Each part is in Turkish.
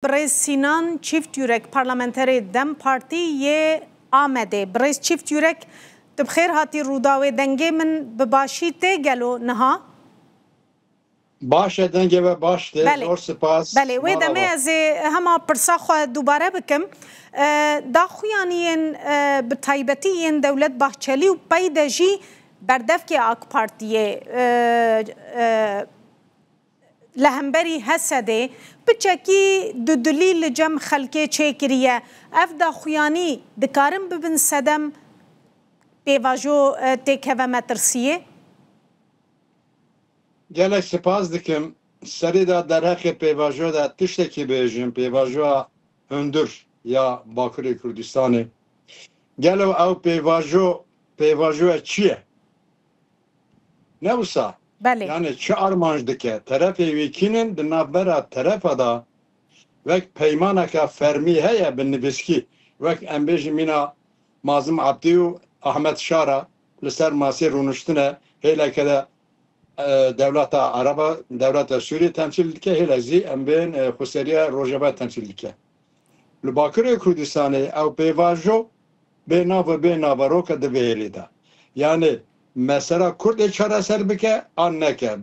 برای سینان چیفت یورک پارلمانتری دم پارتی یه آمده برای چیفت یورک تبخیر هاتی روداوی دنگه من بباشی تگلو نها باشه دنگه و باشه زور سپاس بله و دمه از همه پرسا خو دوباره بکم دا خویانین بتایبتی این دولت باحچلی و پیدجی بردف که آک پارتیه لهمبری حسده بچکی دو دلیل جم خلکه چکریه اف دا خویانی دکارم ببن صدم پیواجو تکه مترسیه گلک سپاس دکم سری دا در حق پیواجو دا تشتکی بیجیم پیواجو هندر یا باکوری کردستانه گلو او پیواجو چیه؟ نوسا بله. یعنی چه آرمانج دکه طرف ویکینن دنابرا طرف دا وک پیمانه که فرمی هیا بنویسکی وک امبیج مینا مازم عبدی و احمد شارا لسر ماسی رونشتنه هیلا که دولت عربا دولت سوریه تمثیل که هیلا زی امبین خسریه روجبه تمثیل که لباکر کردستانه او پیواجو بینا رو که دویلی ده یعنی mesela Kurd çare ser bike an neke.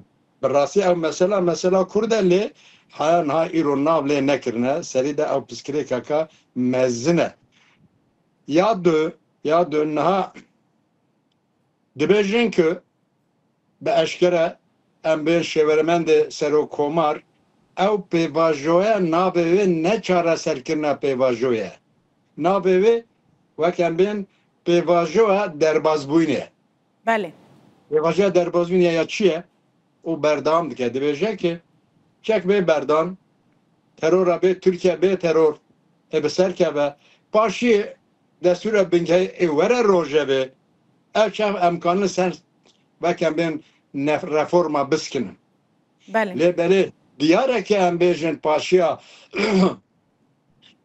Berasi ev mesela Kurd li hayan ha îro nav lê nekirine serî de ew piskirêkeka mezin e. Ya du niha dibêjin ku bi eşkere em bên şêwermendê Serokkomar ew pêvajoya navê wê ne çareserkirina pêvajoye. Navê wê wek em bên pêvajoya derbasbûyînê. بله. Pêvajoya derbasbûyînê ya çi ye? O berdam dike dibêje ki çek bê berdan terora bê Türkiye bê teror bi ser keve paşî destûra bingehê ê were rojevê ev çav emkanı ser vek em bên reforma biskinin. Lê belê diyareke em bêjin paşiya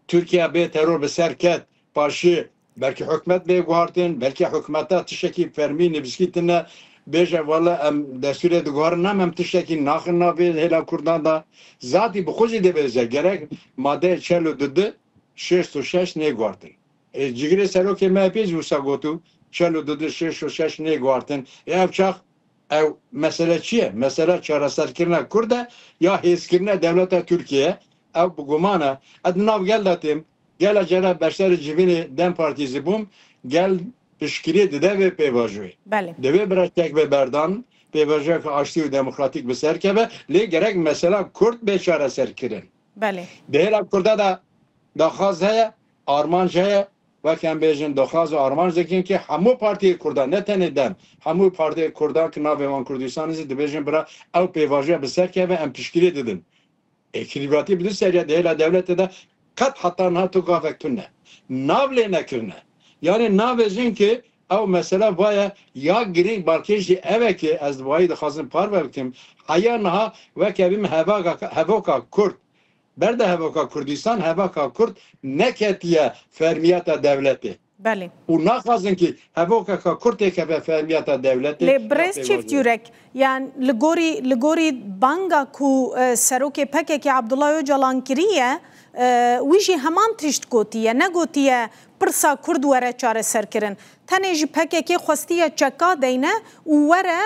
Türkiye bê teror bi ser ket paşî belki hükümet bey guhartin, belki hükümete tişeki fermi nefskitine beje valla em destûrê diguharin em tişeki naxin navê hêla Kurdan da zatî bi xuzî de bêje gerek madde çelo dudu 606 ne guhartin. Cigirê serokê MHP wisa gotu çelo dudu 606 ne guhartin. Ev çax ev mesele çi ye? Mesele çareserkirina Kurd e ya hêzkirina devleta Türkiye ev bu gumana ed nav gel datim gel acele beşler civini dem partisi bum gel pişkiri de ve pevajoy. Bale. Deve bırakacak ve berdan pevajoy açtı ve demokratik bir serkebe le gerek mesela Kürt beşara serkirin. Bale. Değer Kürt'e de daxaz heye armancaya ve kembejin daxaz ve armanc dekin ki hamu partiye Kürt'e ne tane dem hamu partiye Kürt'e ki navevan Kürdistan'ı dibejin bırak ev pevajoy bir serkebe em pişkiri dedin. Ekilibati bir seriye değer devlette de kat hatta NATO gafektune. Navle nekirne. Yani navezin ki ev mesela vaya ya girin balkeji eve ki az vayı da xazın parverkim haya naha ve kebim hevoka Kürt. Berde hevoka Kürdistan hevoka Kürt neketiye fermiyata devleti. Bale. O naxazın ki hevoka Kürt kebe fermiyata devleti. Le brez çift yürek yani ligori banga ku seroke peke ki Abdullah Öcalan kiriye ویجی همان تشت گوتیه نگوتیه پرسا کرد وره چاره سر کرن تنه جی پکه که خوستیه چکا دینه وره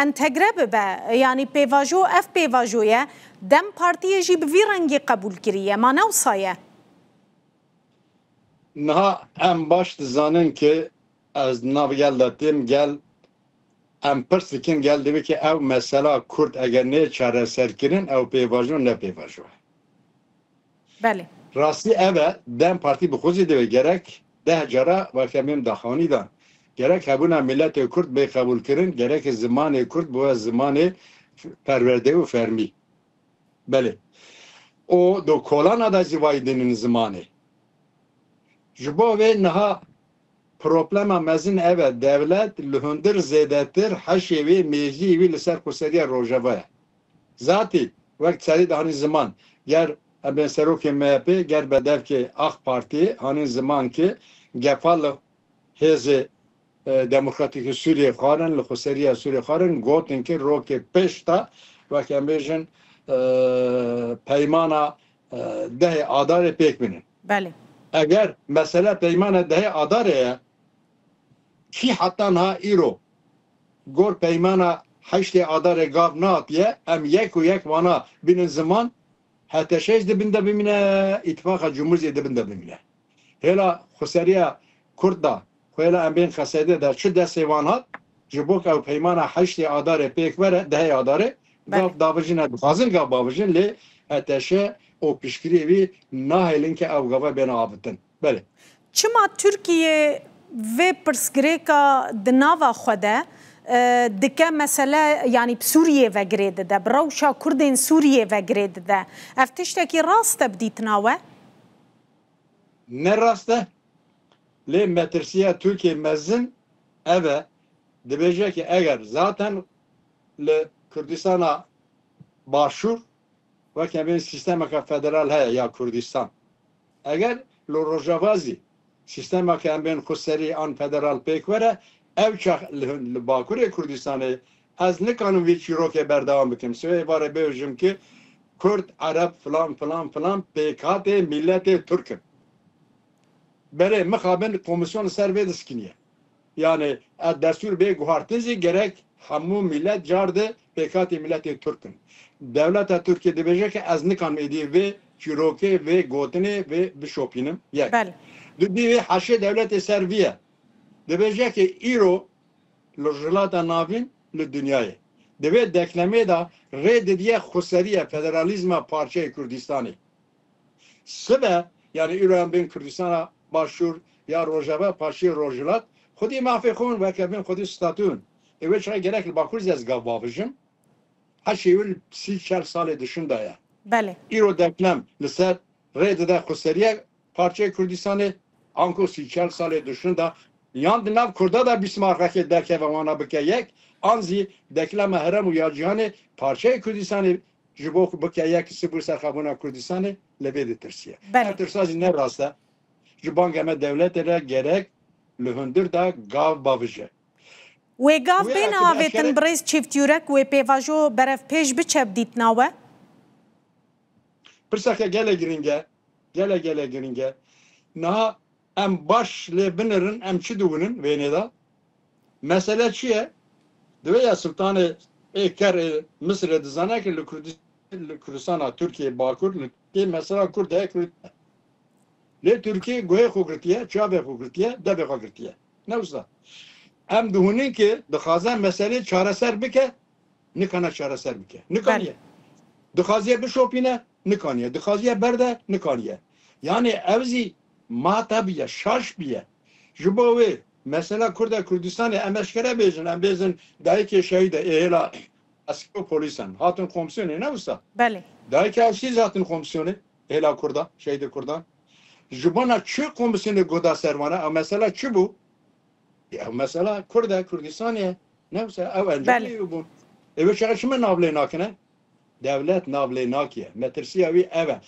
انتگره ببه یعنی پیواجو اف پیواجویه دم پارتیه جی بوی رنگی قبول کریه ما نوسایه نه ام باش زانن که از ناو گل داتیم گل ام پرسکین گل دیوی که او مثلا کرد اگر نه چاره سر کرن او پیواجو نه پیواجو بله. راستی اوه دم پارتی بخوزی دوی gerek ده جرا و کمیم دخانی دان gerek هبونا ملت کرد به قبول کرن gerek زمان کرد بو زمان پرورده و فرمی بله او دو کولانا دا زیوایدنین زمانه جبو و نها پروبلما مزن اوه devlet لهندر زیدتر حشوی میجی وی لسر کسری روژوه ذاتی وقت سری دهانی زمان گر ben serokê MHP ger bedev ki AK Parti hanın zaman ki gefal hêzê Demokratîk Sûriye xwarin li xweseriya Sûriye xwarin gotin ki rokê pêş da ve em bêjin peymana ده آدار پیک بینن بله اگر مثلا پیمان ده آداره کی حتی ها ایرو گور پیمان هشت آدار گاف ناتیه ام یک و یک وانا بین زمان حتی شش دبنده بمینه اتفاق جمهوری دبنده بمینه هلا خسریا کردا هلا ام بین خسیده در چه دسته وانات جبوک او پیمان هشت آدار پیک وره ده آداره گاف داوجین دخوازن گاف باوجین لی حتی شه او پیشگیری وی ناهلین که او گاوا بین آفتن بله چما ترکیه و پرسگریکا دناوا خوده دکه مثلا یعنی بسوریه و گرید ده بروشا کردین سوریه و گرید ده افتشتکی راست بدیت ناوه؟ نه راسته لی مترسیه ترکیه مزن اوه دبیجه که اگر ذاتن لکردستان باشور و که سیستم که فدرال های یا کردستان اگر لروجاوازی سیستم که بین خسری آن فدرال پیک وره او چه باکور کردستانه از نکانم وی چیرو که بردوام بکم سوی باره بیوشم که کرد عرب فلان فلان فلان پیکات ملت ترکم بره مخابن komisyon سر به دسکنیه yani دستور به گوهرتزی gerek همو ملت جارده پیکات ملت ترکم devlet Türkiye diyecek ki az nikan ediyor ve çiroke ve gotine ve bişopinim yak. Diye haşe devlet Serbiye diyecek ki İro lojlata navin le dünyaya. Deve deklame da reddediye xuseriye federalizma parçayı Kürdistan'ı. Sıbe yani İran bin Kürdistan'a başvur ya Rojava parçayı Rojlat. Xudi mafekun ve kebin xudi statün. Evet şuna gerek bakırız az gavvavıcım. Her şeyi 30 sale dışında ya. Bale. İro deklem liser reddede xuseriye parçayı Kürdistan'ı anko 30 sale dışında yan nav Kurda da bismarck derke ve wana bikeyek anzi dekleme herem ya cihane parçayı Kürdistan'ı jibok bikeyek sibur serxabuna Kürdistan'ı lebedi tersiye. Tersazı ne rasta jibangeme devletlere gerek lühündür da gav bavıcı. Ve gav ben avetin brez çift yürek ve pevajo beref peş biçep ditnawe? Pırsaka gele giringe naha em baş le binirin em çi duvunun veneda mesele çiye dveya sultanı eker Mısır'e dizana ki Kürdistan Türkiye Bakur ki mesela Kürt'e le Türkiye goye kogritiye çabe kogritiye debe kogritiye ne usta em duvunun ki dıkhazen mesele çareser bike nikana çareser bike nikaniye dıkhaziye bişopine nikaniye dıkhaziye berde nikaniye yani evzi matabiye, şaşbiye. Jubovi mesela Kürdistan'ı emeşkere bezin dahi ki şeyde ehla askeri polisan hatun komisyonu ne usta? Bale. Dahi ki siz hatun komisyonu ehla Kurda şeyde Kurdan. Jubana çı komisyonu goda servana mesela çı bu? Ya mesela Kürdistan'ı ne usta? Evvel bu. Evet şaşımın navlenakine devlet navlenakiye. Metrsiyavi eve.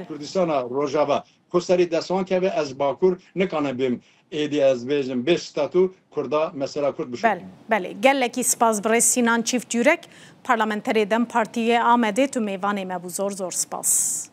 Kürdistan'a Rojava خسری دستان که به از باکور نکنه بیم ایدی از بیزم به ستاتو کردا مثلا کرد بشه. بله گلکی سپاس برای سینان چیفت یورک پارلمانتری دم پارتیه آمده تو میوان مبوزور زور سپاس.